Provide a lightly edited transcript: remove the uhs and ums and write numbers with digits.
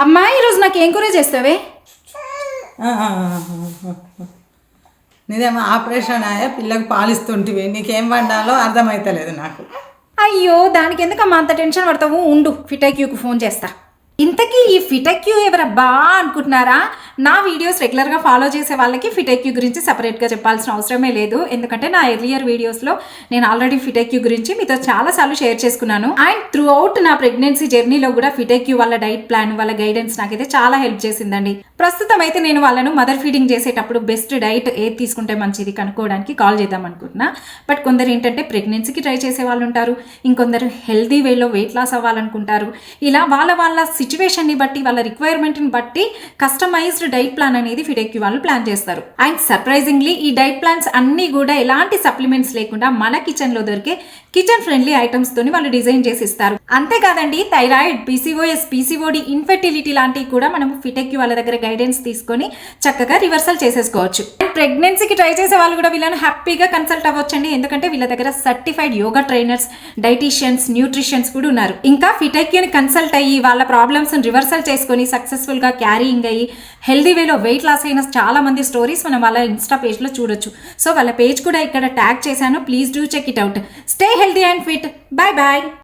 అమ్మా ఈరోజు నాకు ఏం కూర చేస్తావే? నీదేమో ఆపరేషన్ అయ్యా, పిల్లకి పాలిస్తుంటివి, నీకేం వండాలో అర్థమవుతలేదు నాకు. అయ్యో దానికి ఎందుకమ్మా అంత టెన్షన్ పడతావు? ఉండు ఫిటెక్యూకి ఫోన్ చేస్తా. ఇంతకీ ఈ ఫిటెక్యూ ఎవరబ్బా అనుకుంటున్నారా? నా వీడియోస్ రెగ్యులర్గా ఫాలో చేసే వాళ్ళకి ఫిటెక్యూ గురించి సపరేట్గా చెప్పాల్సిన అవసరమే లేదు. ఎందుకంటే నా ఎర్లియర్ వీడియోస్లో నేను ఆల్రెడీ ఫిటెక్యూ గురించి మీతో చాలాసార్లు షేర్ చేసుకున్నాను. అండ్ త్రూ అవుట్ నా ప్రెగ్నెన్సీ జర్నీలో కూడా ఫిటెక్యూ వాళ్ళ డైట్ ప్లాన్, వాళ్ళ గైడెన్స్ నాకైతే చాలా హెల్ప్ చేసిందండి. ప్రస్తుతం అయితే నేను వాళ్ళను మదర్ ఫీడింగ్ చేసేటప్పుడు బెస్ట్ డైట్ ఏది తీసుకుంటే మంచిది కనుక్కోవడానికి కాల్ చేద్దాం అనుకుంటున్నా. బట్ కొందరు ఏంటంటే ప్రెగ్నెన్సీకి ట్రై చేసే వాళ్ళు ఉంటారు, ఇంకొందరు హెల్దీ వేలో వెయిట్ లాస్ అవ్వాలనుకుంటారు. ఇలా వాళ్ళ సిచ్యువేషన్ని బట్టి, వాళ్ళ రిక్వైర్మెంట్ని బట్టి కస్టమైజ్డ్ డైట్ ప్లాన్ అనేది ఫిటెక్యూ వాళ్ళు ప్లాన్ చేస్తారు. అండ్ సర్ప్రైజింగ్లీ ఈ డైట్ ప్లాన్స్ అన్నీ కూడా ఎలాంటి సప్లిమెంట్స్ లేకుండా మన కిచెన్లో దొరికే కిచెన్ ఫ్రెండ్లీ ఐటమ్స్ తోని వాళ్ళు డిజైన్ చేసి ఇస్తారు. అంతేకాదండి, థైరాయిడ్, పీసీఓఎస్, పీసీఓడి, ఇన్ఫెర్టిలిటీ లాంటివి కూడా మనం ఫిటెక్యూ వాళ్ళ దగ్గర గైడెన్స్ తీసుకొని చక్కగా రివర్సల్ చేసేసుకోవచ్చు. అండ్ ప్రెగ్నెన్సీకి ట్రై చేసే వాళ్ళు కూడా వీళ్ళని హ్యాపీగా కన్సల్ట్ అవ్వచ్చండి. ఎందుకంటే వీళ్ళ దగ్గర certified yoga trainers, dietitians, nutritions కూడా ఉన్నారు. ఇంకా ఫిటెక్యూని కన్సల్ట్ అయ్యి వాళ్ళ ప్రాబ్లమ్స్ రివర్సల్ చేసుకొని సక్సెస్ఫుల్ గా క్యారీయింగ్ అయ్యి హెల్దీ వేలో వెయిట్ లాస్ అయిన చాలా మంది స్టోరీస్ మనం వాళ్ళ ఇన్స్టా పేజ్ లో చూడొచ్చు. సో వాళ్ళ పేజ్ కూడా ఇక్కడ ట్యాగ్ చేశాను. Please do check it out. Stay healthy and fit. Bye bye.